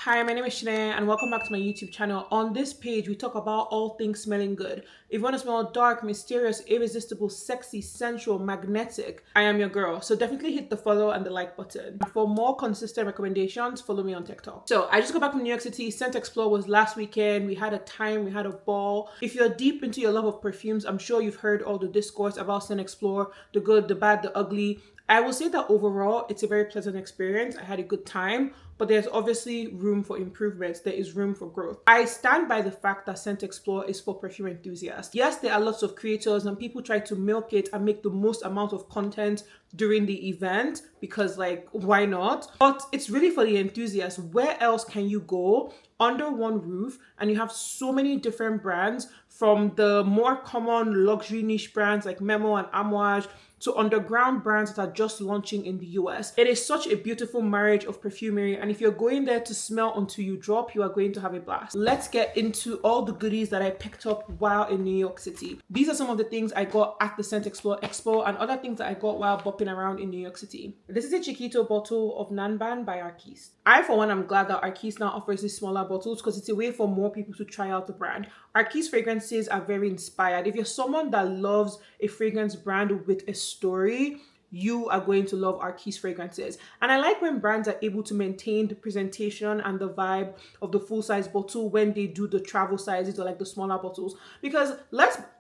Hi, my name is Shanae and welcome back to my YouTube channel. On this page, we talk about all things smelling good. If you want to smell dark, mysterious, irresistible, sexy, sensual, magnetic, I am your girl. So definitely hit the follow and the like button. For more consistent recommendations, follow me on TikTok. So I just got back from New York City. SCENTXplore was last weekend. We had a time, we had a ball. If you're deep into your love of perfumes, I'm sure you've heard all the discourse about SCENTXplore, the good, the bad, the ugly. I will say that overall, it's a very pleasant experience. I had a good time, but there's obviously room for improvements. There is room for growth. I stand by the fact that SCENTXplore is for perfume enthusiasts. Yes, there are lots of creators and people try to milk it and make the most amount of content during the event because, like, why not? But it's really for the enthusiasts. Where else can you go under one roof and you have so many different brands, from the more common luxury niche brands like Memo and Amouage to underground brands that are just launching in the US. It is such a beautiful marriage of perfumery, and if you're going there to smell until you drop, you are going to have a blast. Let's get into all the goodies that I picked up while in New York City. These are some of the things I got at the SCENTXplore Expo and other things that I got while bopping around in New York City. This is a Chiquito bottle of Nanban by Arquis. I, for one, am glad that Arquis now offers these smaller bottles because it's a way for more people to try out the brand. Arquis fragrances are very inspired. If you're someone that loves a fragrance brand with a story, you are going to love Arquis fragrances. And I like when brands are able to maintain the presentation and the vibe of the full-size bottle when they do the travel sizes or like the smaller bottles. Because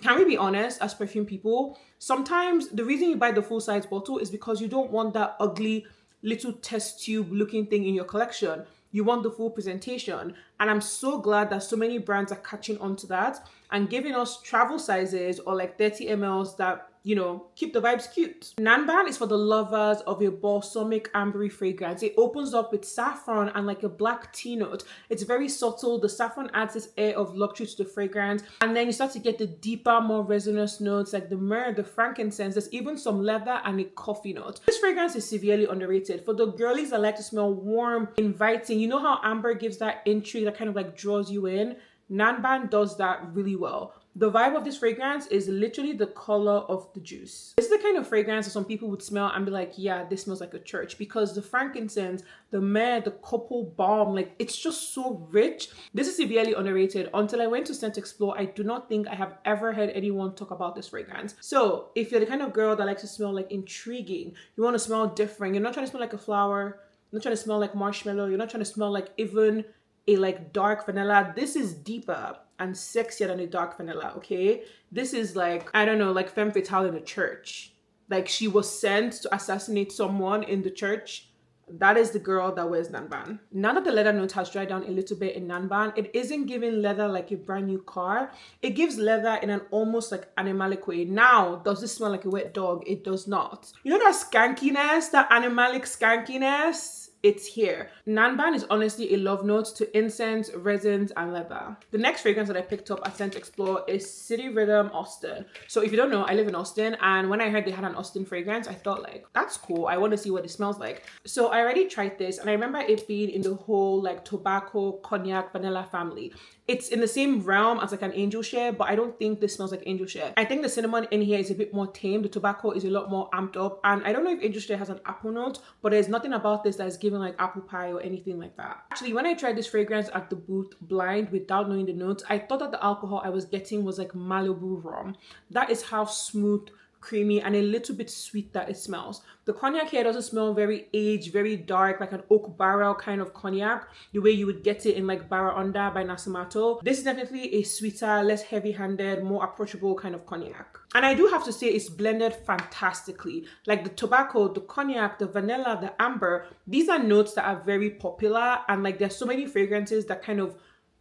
can we be honest, as perfume people, sometimes the reason you buy the full-size bottle is because you don't want that ugly little test tube looking thing in your collection. You want the full presentation. And I'm so glad that so many brands are catching on to that and giving us travel sizes or like 30 mls that, you know, keep the vibes cute. Nanban is for the lovers of a balsamic ambery fragrance. It opens up with saffron and like a black tea note. It's very subtle. The saffron adds this air of luxury to the fragrance. And then you start to get the deeper, more resonant notes like the myrrh, the frankincense. There's even some leather and a coffee note. This fragrance is severely underrated. For the girlies that like to smell warm, inviting, you know how amber gives that intrigue that kind of like draws you in? Nanban does that really well. The vibe of this fragrance is literally the color of the juice. This is the kind of fragrance that some people would smell and be like, yeah, this smells like a church, because the frankincense, the myrrh, the couple balm, like it's just so rich. This is severely underrated. Until I went to SCENTXplore, I do not think I have ever heard anyone talk about this fragrance. So if you're the kind of girl that likes to smell like intriguing, you want to smell different, you're not trying to smell like a flower, you're not trying to smell like marshmallow, you're not trying to smell like even a like dark vanilla, this is deeper and sexier than a dark vanilla, okay? This is like, I don't know, like femme fatale in a church. Like she was sent to assassinate someone in the church. That is the girl that wears Nanban. Now that the leather note has dried down a little bit in Nanban, it isn't giving leather like a brand new car. It gives leather in an almost like animalic way. Now, does this smell like a wet dog? It does not. You know that skankiness, that animalic skankiness? It's here. Nanban is honestly a love note to incense, resins, and leather. The next fragrance that I picked up at SCENTXplore is City Rhythm Austin. So if you don't know, I live in Austin, and when I heard they had an Austin fragrance, I thought like, that's cool. I want to see what it smells like. So I already tried this, and I remember it being in the whole like tobacco, cognac, vanilla family. It's in the same realm as like an angel share, but I don't think this smells like angel share. I think the cinnamon in here is a bit more tame. The tobacco is a lot more amped up. And I don't know if angel share has an apple note, but there's nothing about this that is giving like apple pie or anything like that. Actually, when I tried this fragrance at the booth blind without knowing the notes, I thought that the alcohol I was getting was like Malibu rum. That is how smooth, creamy, and a little bit sweet that it smells. The cognac here doesn't smell very aged, very dark, like an oak barrel kind of cognac, the way you would get it in like Barra Onda by Nasimato. This is definitely a sweeter, less heavy-handed, more approachable kind of cognac. And I do have to say it's blended fantastically. Like the tobacco, the cognac, the vanilla, the amber, these are notes that are very popular, and like there's so many fragrances that kind of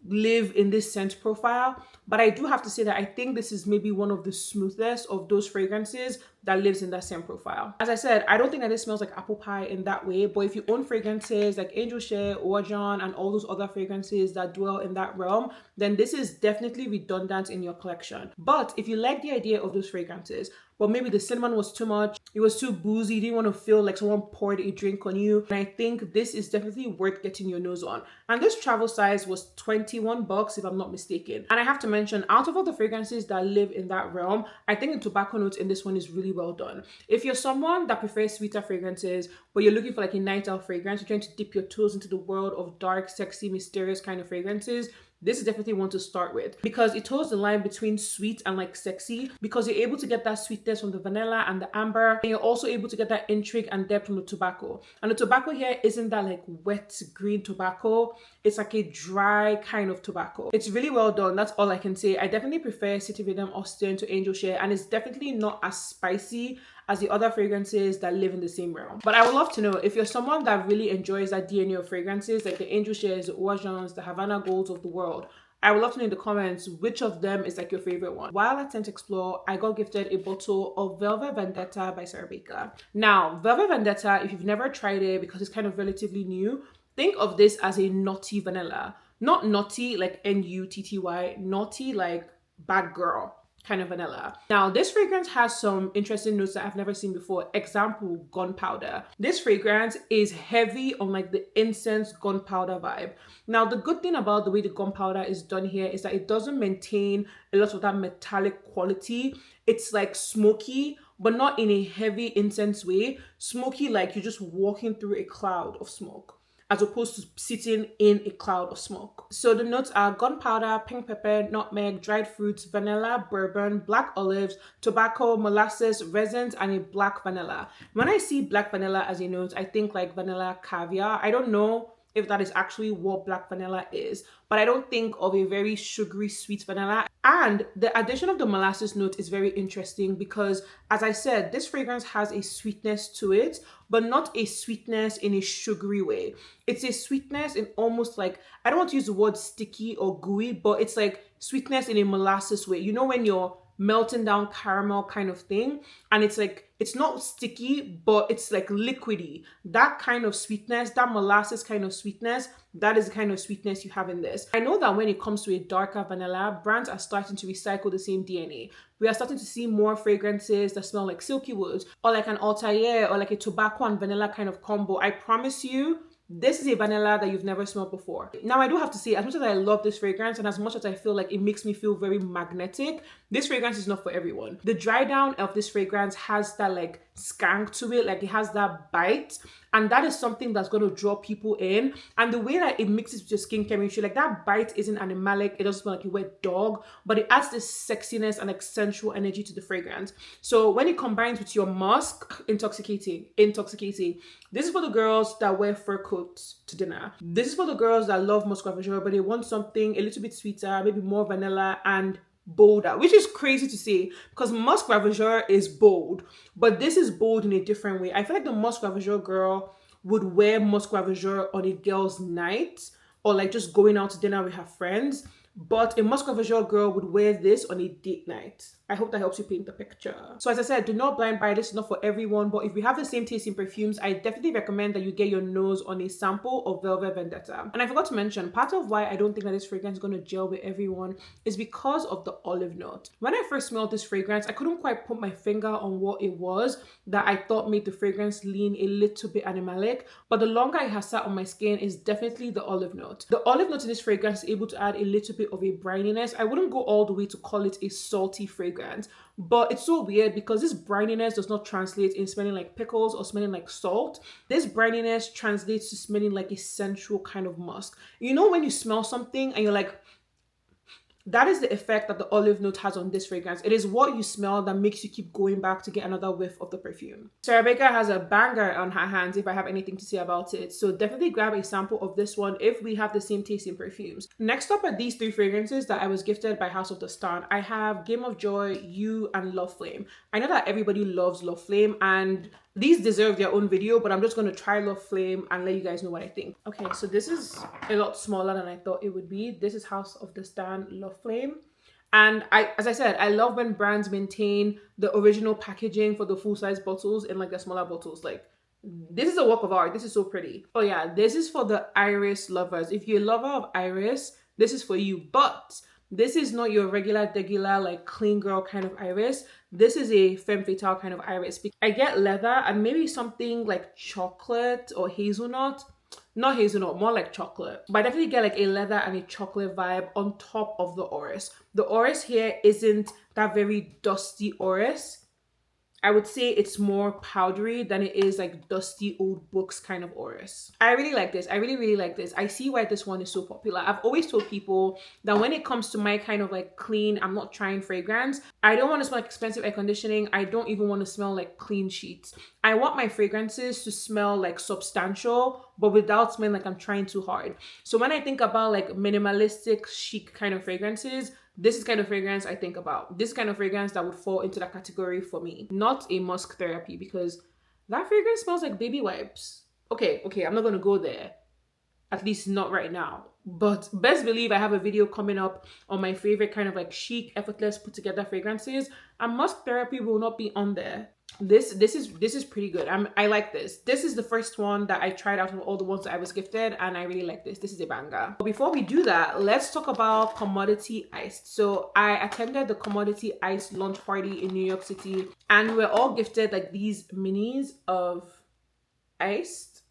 live in this scent profile. But I do have to say that I think this is maybe one of the smoothest of those fragrances that lives in that scent profile. As I said, I don't think that this smells like apple pie in that way, but if you own fragrances like Angel Share, Oajan, and all those other fragrances that dwell in that realm, then this is definitely redundant in your collection. But if you like the idea of those fragrances, but maybe the cinnamon was too much, it was too boozy, you didn't want to feel like someone poured a drink on you, and I think this is definitely worth getting your nose on. And this travel size was $21 if I'm not mistaken. And I have to mention, out of all the fragrances that live in that realm, I think the tobacco notes in this one is really really well done. If you're someone that prefers sweeter fragrances, but you're looking for like a night out fragrance, you're trying to dip your toes into the world of dark, sexy, mysterious kind of fragrances, this is definitely one to start with because it toes the line between sweet and like sexy, because you're able to get that sweetness from the vanilla and the amber, and you're also able to get that intrigue and depth from the tobacco. And the tobacco here isn't that like wet green tobacco, it's like a dry kind of tobacco. It's really well done, that's all I can say. I definitely prefer City Rhythm Austin to Angel Share, and it's definitely not as spicy as the other fragrances that live in the same realm. But I would love to know if you're someone that really enjoys that DNA of fragrances, like the Angel Shares, the Oisans, the Havana Golds of the world. I would love to know in the comments which of them is like your favorite one. While at SCENTXplore, I got gifted a bottle of Velvet Vendetta by Sarah Baker. Now, Velvet Vendetta, if you've never tried it because it's kind of relatively new, think of this as a naughty vanilla. Not naughty like N-U-T-T-Y, naughty like bad girl kind of vanilla. Now, this fragrance has some interesting notes that I've never seen before. Example, gunpowder. This fragrance is heavy on like the incense gunpowder vibe. Now, the good thing about the way the gunpowder is done here is that it doesn't maintain a lot of that metallic quality. It's like smoky, but not in a heavy incense way. Smoky like you're just walking through a cloud of smoke, as opposed to sitting in a cloud of smoke. So the notes are gunpowder, pink pepper, nutmeg, dried fruits, vanilla, bourbon, black olives, tobacco, molasses, resins, and a black vanilla. When I see black vanilla as a note, I think like vanilla caviar. I don't know if that is actually what black vanilla is, but I don't think of a very sugary sweet vanilla. And the addition of the molasses note is very interesting because, as I said, this fragrance has a sweetness to it, but not a sweetness in a sugary way. It's a sweetness in almost like, I don't want to use the word sticky or gooey, but it's like sweetness in a molasses way. You know when you're melting down caramel kind of thing, and it's like, it's not sticky, but it's like liquidy. That kind of sweetness, that molasses kind of sweetness, that is the kind of sweetness you have in this. I know that when it comes to a darker vanilla, brands are starting to recycle the same DNA. We are starting to see more fragrances that smell like silky woods, or like an Altair, or like a tobacco and vanilla kind of combo. I promise you, this is a vanilla that you've never smelled before. Now, I do have to say, as much as I love this fragrance and as much as I feel like it makes me feel very magnetic, this fragrance is not for everyone. The dry down of this fragrance has that like skank to it, like it has that bite, and that is something that's going to draw people in. And the way that it mixes with your skin chemistry, like that bite isn't animalic, it doesn't smell like a wet dog, but it adds this sexiness and like sensual energy to the fragrance. So when it combines with your musk, intoxicating. This is for the girls that wear fur coats to dinner. This is for the girls that love Musc Ravageur, but they want something a little bit sweeter, maybe more vanilla and bolder, which is crazy to say because Musc Ravageur is bold, but this is bold in a different way. I feel like the Musc Ravageur girl would wear Musc Ravageur on a girl's night or like just going out to dinner with her friends, but a Musc Ravageur girl would wear this on a date night. I hope that helps you paint the picture. So as I said, do not blind buy. This is not for everyone, but if you have the same taste in perfumes, I definitely recommend that you get your nose on a sample of Velvet Vendetta. And I forgot to mention, part of why I don't think that this fragrance is going to gel with everyone is because of the olive note. When I first smelled this fragrance, I couldn't quite put my finger on what it was that I thought made the fragrance lean a little bit animalic, but the longer it has sat on my skin is definitely the olive note. The olive note in this fragrance is able to add a little bit of a brininess. I wouldn't go all the way to call it a salty fragrance, but it's so weird because this brininess does not translate in smelling like pickles or smelling like salt. This brininess translates to smelling like a sensual kind of musk. You know when you smell something and you're like, that is the effect that the olive note has on this fragrance. It is what you smell that makes you keep going back to get another whiff of the perfume. Sarah Baker has a banger on her hands if I have anything to say about it. So definitely grab a sample of this one if we have the same taste in perfumes. Next up are these three fragrances that I was gifted by House of the Stan. I have Game of Joy, You, and Love Flame. I know that everybody loves Love Flame and these deserve their own video, but I'm just going to try Love Flame and let you guys know what I think. Okay, so this is a lot smaller than I thought it would be. This is House of the Stan Love Flame. And as I said, I love when brands maintain the original packaging for the full-size bottles in like the smaller bottles. Like, this is a work of art. This is so pretty. Oh yeah, this is for the iris lovers. If you're a lover of iris, this is for you. But this is not your regular, like clean girl kind of iris. This is a femme fatale kind of iris. I get leather and maybe something like chocolate or hazelnut. Not hazelnut, more like chocolate. But I definitely get like a leather and a chocolate vibe on top of the orris. The orris here isn't that very dusty orris. I would say it's more powdery than it is like dusty old books kind of Oris. I really like this. I really, really like this. I see why this one is so popular. I've always told people that when it comes to my kind of like clean, I'm not trying fragrance, I don't want to smell like expensive air conditioning. I don't even want to smell like clean sheets. I want my fragrances to smell like substantial, but without smelling like I'm trying too hard. So when I think about like minimalistic, chic kind of fragrances, this is kind of fragrance I think about. This kind of fragrance that would fall into that category for me. Not a musk therapy, because that fragrance smells like baby wipes. Okay, I'm not gonna go there. At least not right now. But best believe I have a video coming up on my favorite kind of like chic, effortless, put together fragrances, and musk therapy will not be on there. This is pretty good. I like this. This is the first one that I tried out of all the ones that I was gifted, and I really like this. This is a banger. But before we do that, let's talk about Commodity Iced. So I attended the Commodity Iced launch party in New York City, and we were all gifted like these minis of iced.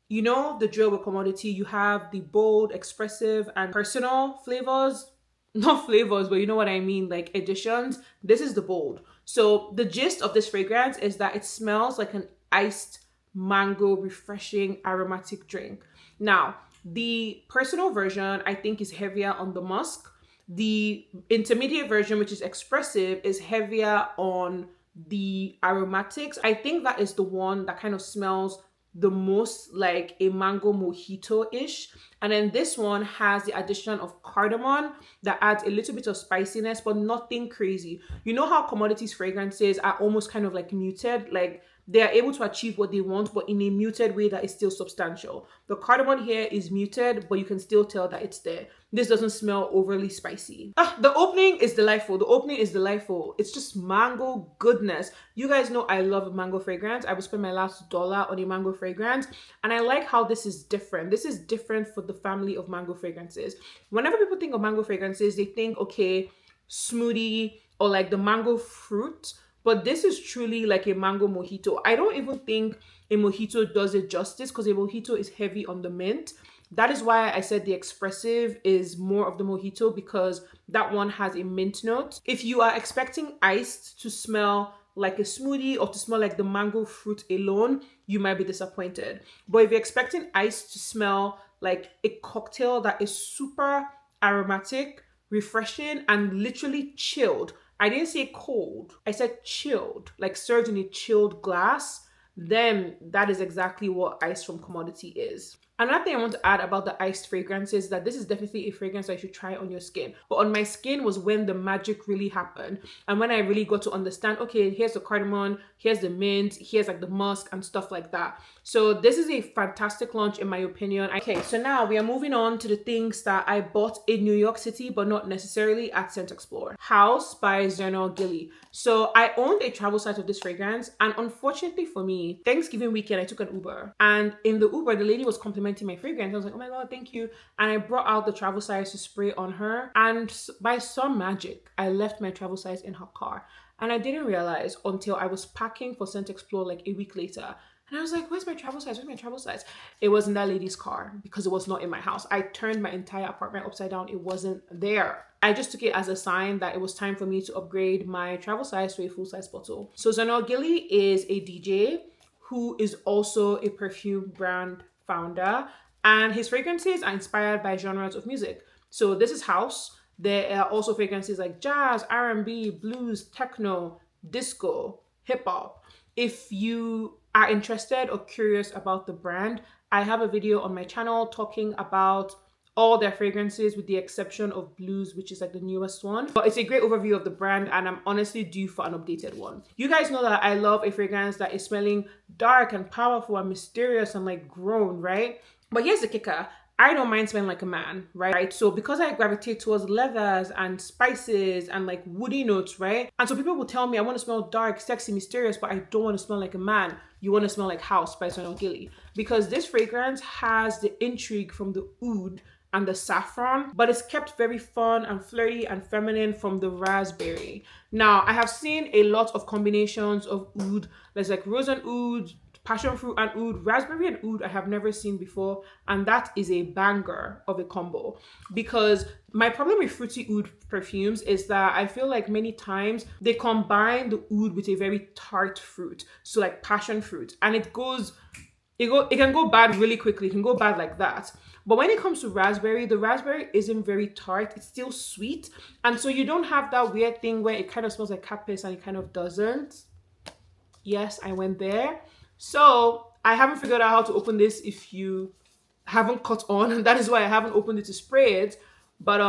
You know the drill with Commodity. You have the bold, expressive, and personal flavors. Not flavors, but you know what I mean, like editions. This is the bold. So the gist of this fragrance is that it smells like an iced mango, refreshing aromatic drink. Now, the personal version I think is heavier on the musk. The intermediate version, which is expressive, is heavier on the aromatics. I think that is the one that kind of smells the most like a mango mojito-ish. And then this one has the addition of cardamom that adds a little bit of spiciness, but nothing crazy. You know how Commodities fragrances are almost kind of like muted, like they are able to achieve what they want, but in a muted way that is still substantial. The cardamom here is muted, but you can still tell that it's there. This doesn't smell overly spicy. The opening is delightful. The opening is delightful. It's just mango goodness. You guys know I love a mango fragrance. I would spend my last dollar on a mango fragrance. And I like how this is different. This is different for the family of mango fragrances. Whenever people think of mango fragrances, they think, okay, smoothie or like the mango fruit. But this is truly like a mango mojito. I don't even think a mojito does it justice, because a mojito is heavy on the mint. That is why I said the expressive is more of the mojito, because that one has a mint note. If you are expecting iced to smell like a smoothie or to smell like the mango fruit alone, you might be disappointed. But if you're expecting iced to smell like a cocktail that is super aromatic, refreshing, and literally chilled, I didn't say cold, I said chilled, like served in a chilled glass, then that is exactly what ice from Commodity is. Another thing I want to add about the iced fragrances is that this is definitely a fragrance that you should try on your skin. But on my skin was when the magic really happened. And when I really got to understand, okay, here's the cardamom, here's the mint, here's like the musk and stuff like that. So this is a fantastic launch in my opinion. Okay, so now we are moving on to the things that I bought in New York City, but not necessarily at SCENTXplore. House by Zernal Gilly. So I owned a travel site of this fragrance, and unfortunately for me, Thanksgiving weekend, I took an Uber. And in the Uber, the lady was complimenting my fragrance. I was like, oh my God, thank you. And I brought out the travel size to spray on her. And by some magic, I left my travel size in her car. And I didn't realize until I was packing for SCENTXplore like a week later. And I was like, where's my travel size? Where's my travel size? It was in that lady's car because it was not in my house. I turned my entire apartment upside down. It wasn't there. I just took it as a sign that it was time for me to upgrade my travel size to a full-size bottle. So Zernal Gilly is a DJ who is also a perfume brand founder, and his fragrances are inspired by genres of music. So this is house. There are also fragrances like jazz, R&B, blues, techno, disco, hip hop. If you are interested or curious about the brand, I have a video on my channel talking about all their fragrances with the exception of blues, which is like the newest one. But it's a great overview of the brand, and I'm honestly due for an updated one. You guys know that I love a fragrance that is smelling dark and powerful and mysterious and like grown, right? But here's the kicker. I don't mind smelling like a man, right? So because I gravitate towards leathers and spices and like woody notes, right? And so people will tell me I want to smell dark, sexy, mysterious, but I don't want to smell like a man. You want to smell like House by Zernal Gilly. Because this fragrance has the intrigue from the oud and the saffron, but it's kept very fun and flirty and feminine from the raspberry. Now, I have seen a lot of combinations of oud. There's like rose and oud, passion fruit and oud. Raspberry and oud I have never seen before, and that is a banger of a combo. Because my problem with fruity oud perfumes is that I feel like many times they combine the oud with a very tart fruit, so like passion fruit, and it can go bad really quickly. It can go bad like that. But when it comes to raspberry, the raspberry isn't very tart. It's still sweet. And so you don't have that weird thing where it kind of smells like cat piss and it kind of doesn't. Yes, I went there. So I haven't figured out how to open this if you haven't caught on. That is why I haven't opened it to spray it. But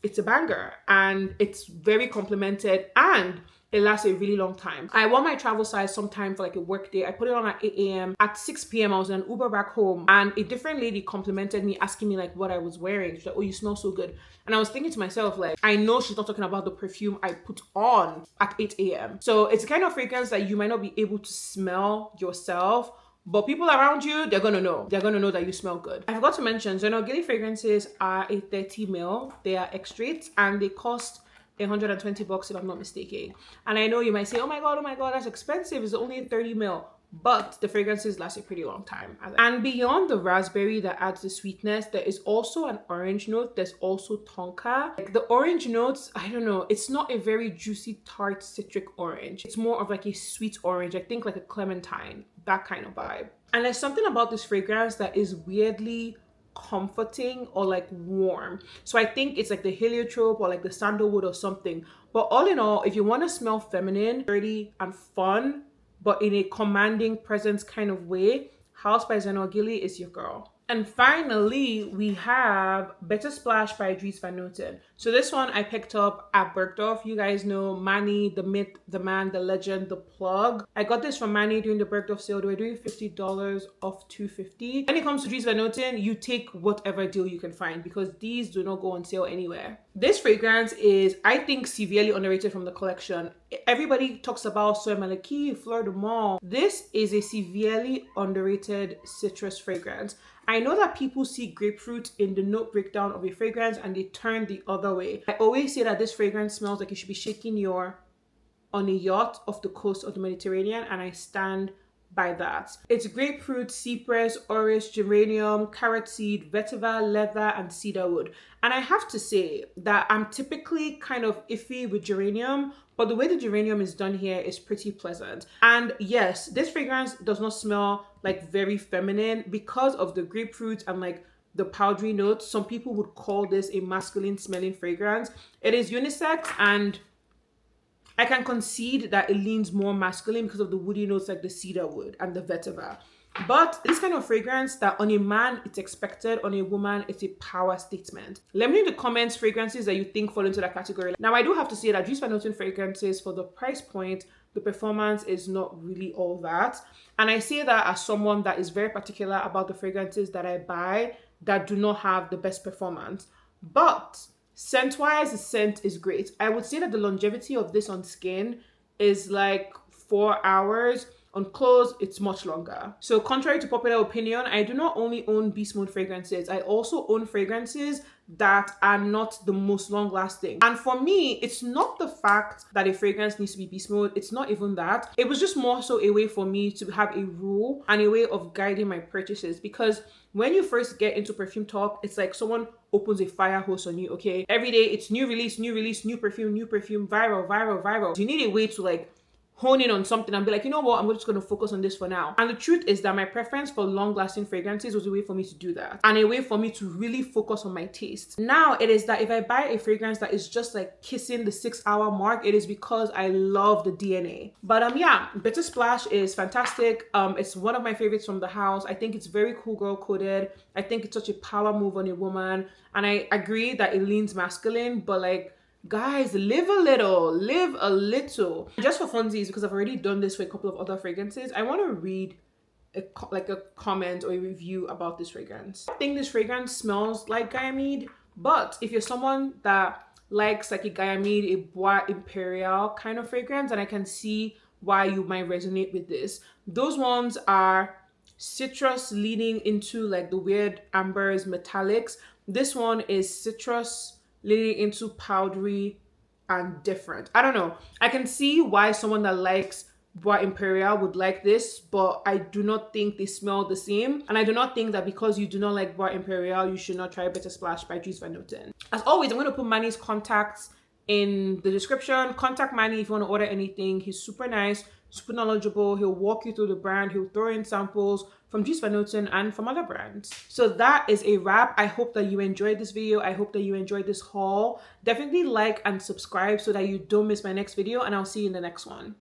it's a banger and it's very complimented and it lasts a really long time. I wore my travel size sometime for like a work day. I put it on at 8 a.m. At 6 p.m. I was in an Uber back home and a different lady complimented me, asking me like what I was wearing. She's like, oh, you smell so good. And I was thinking to myself, like, I know she's not talking about the perfume I put on at 8 a.m. So it's a kind of fragrance that you might not be able to smell yourself, but people around you, they're gonna know. They're gonna know that you smell good. I forgot to mention, Gilly fragrances are a 30 ml. They are extracts and they cost $120 if I'm not mistaken. And I know you might say, oh my god, that's expensive. It's only 30 ml. But the fragrances last a pretty long time. And beyond the raspberry that adds the sweetness, there is also an orange note. There's also tonka. Like the orange notes, I don't know, it's not a very juicy, tart, citric orange. It's more of like a sweet orange. I think like a clementine, that kind of vibe. And there's something about this fragrance that is weirdly comforting or like warm. So I think it's like the heliotrope or like the sandalwood or something. But all in all, if you want to smell feminine, dirty and fun, but in a commanding presence kind of way, House by Gilly is your girl. And finally, we have Better Splash by Dries Van Noten. So this one I picked up at Bergdorf. You guys know Manny, the myth, the man, the legend, the plug. I got this from Manny during the Bergdorf sale. They were doing $50 off $250. When it comes to Dries Van Noten, you take whatever deal you can find because these do not go on sale anywhere. This fragrance is, I think, severely underrated from the collection. Everybody talks about Soy Maliki, Fleur de Mal. This is a severely underrated citrus fragrance. I know that people see grapefruit in the note breakdown of a fragrance and they turn the other way. I always say that this fragrance smells like you should be shaking on a yacht off the coast of the Mediterranean, and I stand by that. It's grapefruit, cypress, orris, geranium, carrot seed, vetiver, leather, and cedarwood. And I have to say that I'm typically kind of iffy with geranium, but the way the geranium is done here is pretty pleasant. And yes, this fragrance does not smell like very feminine because of the grapefruit and like the powdery notes. Some people would call this a masculine smelling fragrance. It is unisex and I can concede that it leans more masculine because of the woody notes like the cedarwood and the vetiver. But this kind of fragrance that on a man it's expected, on a woman it's a power statement. Let me know in the comments fragrances that you think fall into that category. Now I do have to say that Dries Van Noten fragrances, for the price point, the performance is not really all that. And I say that as someone that is very particular about the fragrances that I buy that do not have the best performance. But scent-wise, the scent is great. I would say that the longevity of this on skin is like 4 hours. On clothes, it's much longer. So contrary to popular opinion, I do not only own beast mode fragrances, I also own fragrances that are not the most long lasting. And for me, it's not the fact that a fragrance needs to be beast mode. It's not even that. It was just more so a way for me to have a rule and a way of guiding my purchases. Because when you first get into perfume talk, it's like someone opens a fire hose on you, okay? Every day it's new release, new perfume, viral. You need a way to like hone in on something and be like, you know what, I'm just going to focus on this for now. And the truth is that my preference for long-lasting fragrances was a way for me to do that and a way for me to really focus on my taste. Now it is that if I buy a fragrance that is just like kissing the 6-hour mark, it is because I love the DNA. But yeah, Better Splash is fantastic. It's one of my favorites from the house. I think it's very cool girl coded. I think it's such a power move on a woman. And I agree that it leans masculine, but like, guys, live a little. Just for funsies, because I've already done this for a couple of other fragrances, I want to read a comment or a review about this fragrance. I think this fragrance smells like Gayamide, but if you're someone that likes like a Gayamide, a Bois Imperial kind of fragrance, and I can see why you might resonate with this. Those ones are citrus leaning into like the weird ambers, metallics. This one is citrus leaning into powdery and different. I don't know. I can see why someone that likes Bois Imperial would like this, but I do not think they smell the same. And I do not think that because you do not like Bois Imperial, you should not try Better Splash by Dries Van Noten. As always, I'm going to put Manny's contacts in the description. Contact Manny if you want to order anything. He's super nice, super knowledgeable. He'll walk you through the brand. He'll throw in samples from Dries Van Noten and from other brands. So that is a wrap. I hope that you enjoyed this video. I hope that you enjoyed this haul. Definitely like and subscribe so that you don't miss my next video, and I'll see you in the next one.